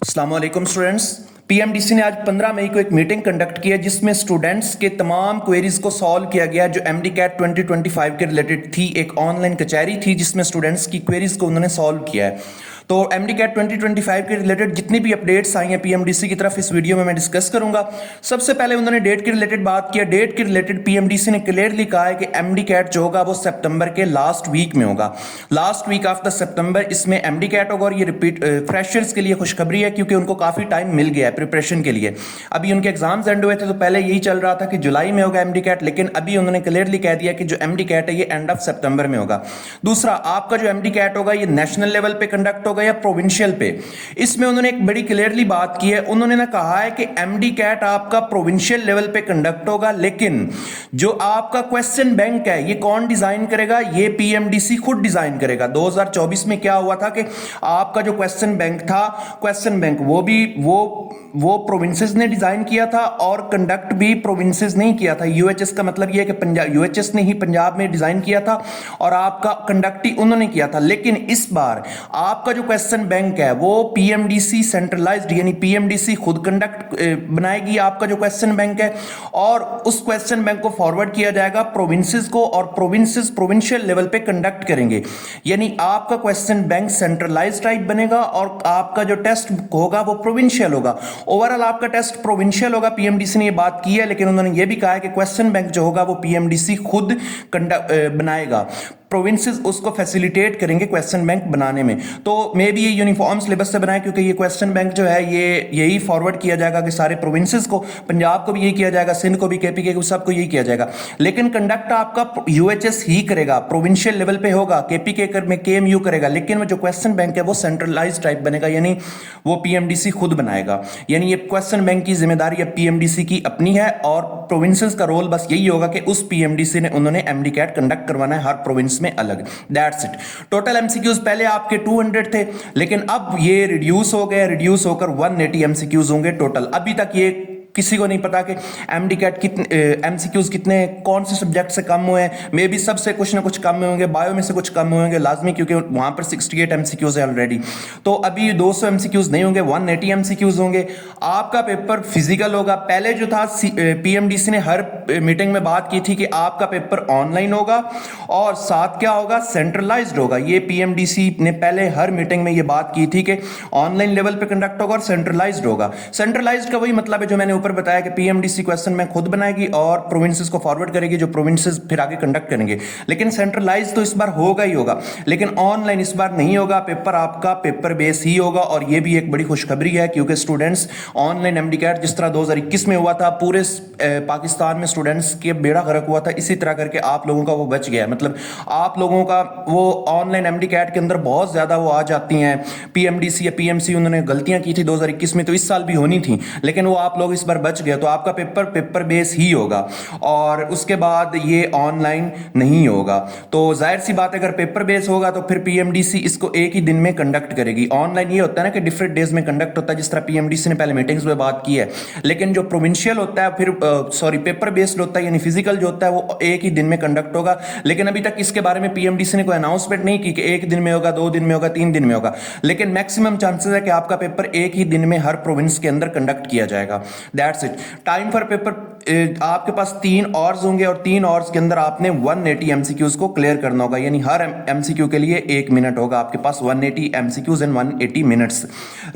अस्सलाम वालेकुम students. PMDC ने आज 15 मई को एक मीटिंग कंडक्ट की है जिसमें स्टूडेंट्स के तमाम क्वेरीज को सॉल्व किया गया जो एमडी कैट 2025 के रिलेटेड थी। एक ऑनलाइन कचहरी थी जिसमें स्टूडेंट्स की क्वेरीज को उन्होंने सॉल्व किया है। तो एमडी कैट 2025 के रिलेटेड जितनी भी अपडेट्स आई हैं पीएमडीसी की तरफ इस वीडियो में मैं डिस्कस करूंगा। सबसे पहले उन्होंने डेट के रिलेटेड बात किया। डेट के रिलेटेड पीएमडीसी ने क्लियरली कहा है कि एमडी कैट जो होगा वो सितंबर के लास्ट वीक में होगा, last week of the September इसमें एमडी कैट होगा। और ये रिपीट फ्रेशर्स के लिए खुशखबरी है क्योंकि उनको काफी टाइम मिल गया है प्रिपरेशन के लिए। अभी उनके एग्जाम्स एंड हुए थे तो पहले यही चल रहा था कि जुलाई में होगा एमडी कैट, लेकिन अभी उन्होंने क्लियरली कह दिया कि जो एमडी कैट है ये एंड ऑफ सितंबर में होगा। दूसरा, आपका जो एमडी कैट होगा ये नेशनल लेवल पे कंडक्ट होगा या प्रोविंशियल पे। इसमें उन्होंने एक बड़ी क्लियरली बात की है। उन्होंने ना कहा है कि एमडी कैट आपका प्रोविंशियल लेवल पे कंडक्ट होगा, लेकिन जो आपका क्वेश्चन बैंक है ये कौन डिजाइन करेगा? ये पीएमडीसी खुद डिजाइन करेगा। 2024 में क्या हुआ था कि आपका जो क्वेश्चन बैंक था, क्वेश्चन बैंक वो प्रोविंसेस ने डिजाइन किया था और कंडक्ट भी प्रोविंसेस ने ही किया था। यूएचएस का मतलब ये है कि पंजाब, यूएचएस ने ही पंजाब में डिजाइन किया था और आपका कंडक्ट ही उन्होंने किया था। लेकिन इस बार आपका जो क्वेश्चन बैंक है वो पीएमडीसी सेंट्रलाइज्ड यानी पीएमडीसी खुद कंडक्ट बनाएगी आपका जो क्वेश्चन बैंक है, और उस क्वेश्चन बैंक को फॉरवर्ड किया जाएगा प्रोविंसेस को और प्रोविंसेस प्रोविंशियल लेवल पे कंडक्ट करेंगे। यानी आपका क्वेश्चन बैंक सेंट्रलाइज्ड टाइप बनेगा और आपका जो टेस्ट होगा वो प्रोविंशियल होगा। ओवरऑल आपका टेस्ट प्रोविंशियल होगा। पीएमडीसी ने ये बात की है, लेकिन उन्होंने ये भी कहा है कि क्वेश्चन बैंक जो होगा वो पीएमडीसी खुद बनाएगा, प्रोविंसेस उसको फैसिलिटेट करेंगे क्वेश्चन बैंक बनाने में। तो मे बी ये यूनिफॉर्म सिलेबस से बनाए क्योंकि ये क्वेश्चन बैंक जो है ये यही फॉरवर्ड किया जाएगा कि सारे प्रोविंसेस को, पंजाब को भी यही किया जाएगा, सिंध को भी, केपीके को, सबको यही किया जाएगा। लेकिन कंडक्ट आपका यूएचएस ही करेगा, प्रोविंशियल लेवल पे होगा, केपीके में केएमयू करेगा, लेकिन जो क्वेश्चन बैंक है वो सेंट्रलाइज टाइप बनेगा, यानी वो पीएमडीसी खुद बनाएगा। यानी ये क्वेश्चन बैंक की जिम्मेदारी अब पीएमडीसी की अपनी है और प्रोविंसेस का रोल बस यही होगा कि उस पीएमडीसी ने उन्होंने एमडी कैट कंडक्ट करवाना है हर प्रोविंस में अलग। That's it. टोटल एमसीक्यूज पहले आपके 200 थे, लेकिन अब ये रिड्यूस हो गए, रिड्यूस होकर 180 एमसीक्यूज होंगे टोटल। अभी तक ये किसी को नहीं पता कि एमडी कैट कितने एमसीक्यूज कितने कौन से सब्जेक्ट से कम हुए हैं। मे बी सबसे कुछ ना कुछ कम होंगे, बायो में से कुछ कम होंगे लाजमी, क्योंकि वहां पर 68 एमसीक्यूज है ऑलरेडी। तो अभी 200 एमसीक्यूज नहीं होंगे, 180 एमसीक्यूज होंगे। आपका पेपर फिजिकल होगा। पहले जो था पीएमडीसी ने हर मीटिंग में बात की थी कि आपका पेपर ऑनलाइन होगा और साथ क्या होगा, सेंट्रलाइज्ड होगा। ये पीएमडीसी ने पहले हर मीटिंग में ये बात की थी कि ऑनलाइन लेवल पे कंडक्ट होगा और सेंट्रलाइज्ड होगा। सेंट्रलाइज्ड का वही मतलब है जो मैंने ऊपर बताया कि पीएमडीसी क्वेश्चन बैंक खुद बनाएगी और प्रोविंसेस को फॉरवर्ड करेगी, जो प्रोविंसेस फिर आगे कंडक्ट करेंगे। लेकिन सेंट्रलाइज तो इस बार होगा ही होगा, लेकिन ऑनलाइन इस बार नहीं होगा। पेपर आपका पेपर बेस ही होगा और ये भी एक बड़ी खुशखबरी है क्योंकि स्टूडेंट्स ऑनलाइन एमडी कैट जिस तरह 2021 में हुआ था, पूरे पाकिस्तान में स्टूडेंट्स के बेड़ा गर्क हुआ था, इसी तरह करके आप लोगों का वो बच गया। मतलब आप लोगों का वो ऑनलाइन एमडी कैट के अंदर बहुत ज्यादा वो आ जाती हैं पीएमडीसी या पीएमसी, उन्होंने गलतियां की थी 2021 में, तो इस साल भी होनी थी, लेकिन वो आप लोग इस बार बच गया। तो आपका पेपर बेस ही होगा और उसके बाद ये ऑनलाइन नहीं होगा। तो जाहिर सी बात है अगर पेपर बेस होगा तो फिर पीएमडीसी इसको एक ही दिन में कंडक्ट करेगी। ऑनलाइन ये होता है ना कि डिफरेंट डेज में कंडक्ट होता है, जिस तरह पीएमडीसी ने पहले मीटिंग्स में बात की है। लेकिन जो प्रोविंशियल होता है फिर पेपर बेस्ड होता है, यानी फिजिकल जो होता है वो एक ही दिन में कंडक्ट होगा। लेकिन अभी तक इसके बारे में पीएमडीसी ने कोई अनाउंसमेंट नहीं की कि एक दिन में होगा, 2 दिन में होगा, 3 दिन में होगा। लेकिन मैक्सिमम चांसेस है कि आपका पेपर एक ही दिन में हर प्रोविंस के अंदर कंडक्ट किया जाएगा। That's it. Time for paper आपके पास 3 आवर्स होंगे और 3 आवर्स के अंदर आपने 180 एमसीक्यूज को क्लियर करना होगा, यानी हर एमसीक्यू के लिए 1 मिनट होगा आपके पास। 180 एमसीक्यूज इन 180 मिनट्स।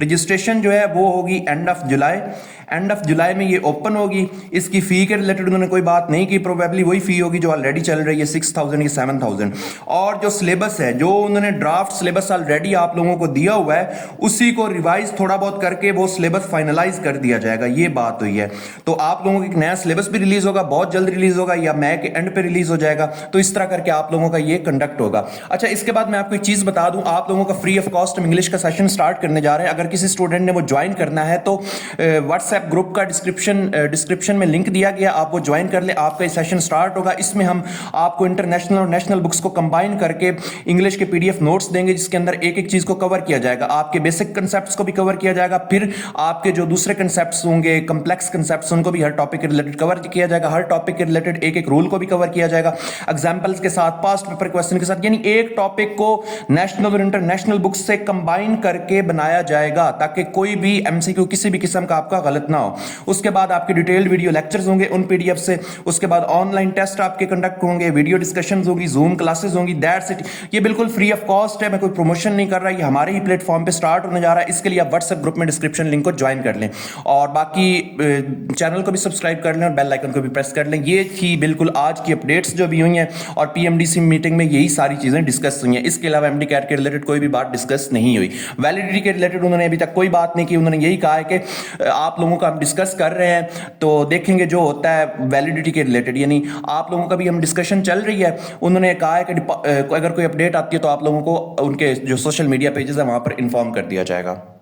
रजिस्ट्रेशन जो है वो होगी end of July. End of July में ये ओपन होगी। इसकी फी के रिलेटेड उन्होंने कोई बात नहीं की, प्रोबेबली वही फी होगी जो ऑलरेडी चल रही है 6000 या 7000। और जो सिलेबस है, जो उन्होंने ड्राफ्ट सिलेबस ऑलरेडी आप लोगों को दिया हुआ है, उसी को रिवाइज थोड़ा बहुत करके वो सिलेबस फाइनलाइज कर दिया जाएगा, ये बात हुई है। तो आप लोगों को एक नया सिलेबस भी रिलीज होगा, बहुत जल्द रिलीज होगा या मई के एंड पे रिलीज हो जाएगा। तो इस तरह करके आप लोगों का ये कंडक्ट होगा। अच्छा, इसके बाद मैं आपको एक चीज बता दूं, आप लोगों का फ्री ऑफ कॉस्ट हम इंग्लिश का सेशन स्टार्ट करने जा रहे हैं। अगर किसी स्टूडेंट ने वो ज्वाइन करना है तो व्हाट्सएप ग्रुप का डिस्क्रिप्शन में लिंक दिया गया, आप वो ज्वाइन कर ले। आपका ये सेशन स्टार्ट होगा। इसमें हम आपको इंटरनेशनल और नेशनल बुक्स को कंबाइन करके इंग्लिश के पीडीएफ नोट्स देंगे, जिसके अंदर एक एक चीज को कवर किया जाएगा। आपके बेसिक कंसेप्ट्स को भी कवर किया जाएगा, फिर आपके जो दूसरे कंसेप्ट्स होंगे, कॉम्प्लेक्स कंसेप्ट्स, उनको भी हर टॉपिक के रिलेटेड रिलेटेड कवर किया जाएगा, हर टॉपिक के रिलेटेड एक एक रूल को भी कवर किया जाएगा, एग्जाम्पल्स के साथ, पास्ट पेपर क्वेश्चन के साथ, यानी एक टॉपिक को नेशनल और इंटरनेशनल बुक्स से कंबाइन करके बनाया जाएगा ताकि कोई भी एमसीक्यू किसी भी किस्म का आपका गलत ना हो। उसके बाद आपके डिटेल्ड वीडियो लेक्चर्स होंगे उन पीडीएफ से, उसके बाद ऑनलाइन टेस्ट आपके कंडक्ट होंगे, वीडियो डिस्कशंस होगी, जूम क्लासेस होंगी, दैट्स इट। ये बिल्कुल फ्री ऑफ कॉस्ट है, मैं कोई प्रमोशन नहीं कर रहा, ये हमारे ही प्लेटफॉर्म पे स्टार्ट होने जा रहा है। इसके लिए आप व्हाट्सएप ग्रुप में डिस्क्रिप्शन लिंक को ज्वाइन कर लें और बाकी चैनल को भी सब्सक्राइब कर लें और बेल आइकन को भी प्रेस कर लें। ये थी बिल्कुल आज की अपडेट्स जो भी हुई हैं और पीएमडीसी मीटिंग में यही सारी चीजें डिस्कस हुई हैं। इसके अलावा एमडी कैट के रिलेटेड कोई भी बात डिस्कस नहीं हुई। वैलिडिटी के रिलेटेड उन्होंने अभी तक कोई बात नहीं की। उन्होंने यही कहा है कि आप लोगों का हम डिस्कस कर रहे हैं तो देखेंगे जो होता है वैलिडिटी के रिलेटेड, यानी आप लोगों का भी हम डिस्कशन चल रही है। उन्होंने कहा है कि अगर कोई अपडेट आती है तो आप लोगों को उनके जो सोशल मीडिया पेजेस है वहां पर इन्फॉर्म कर दिया जाएगा।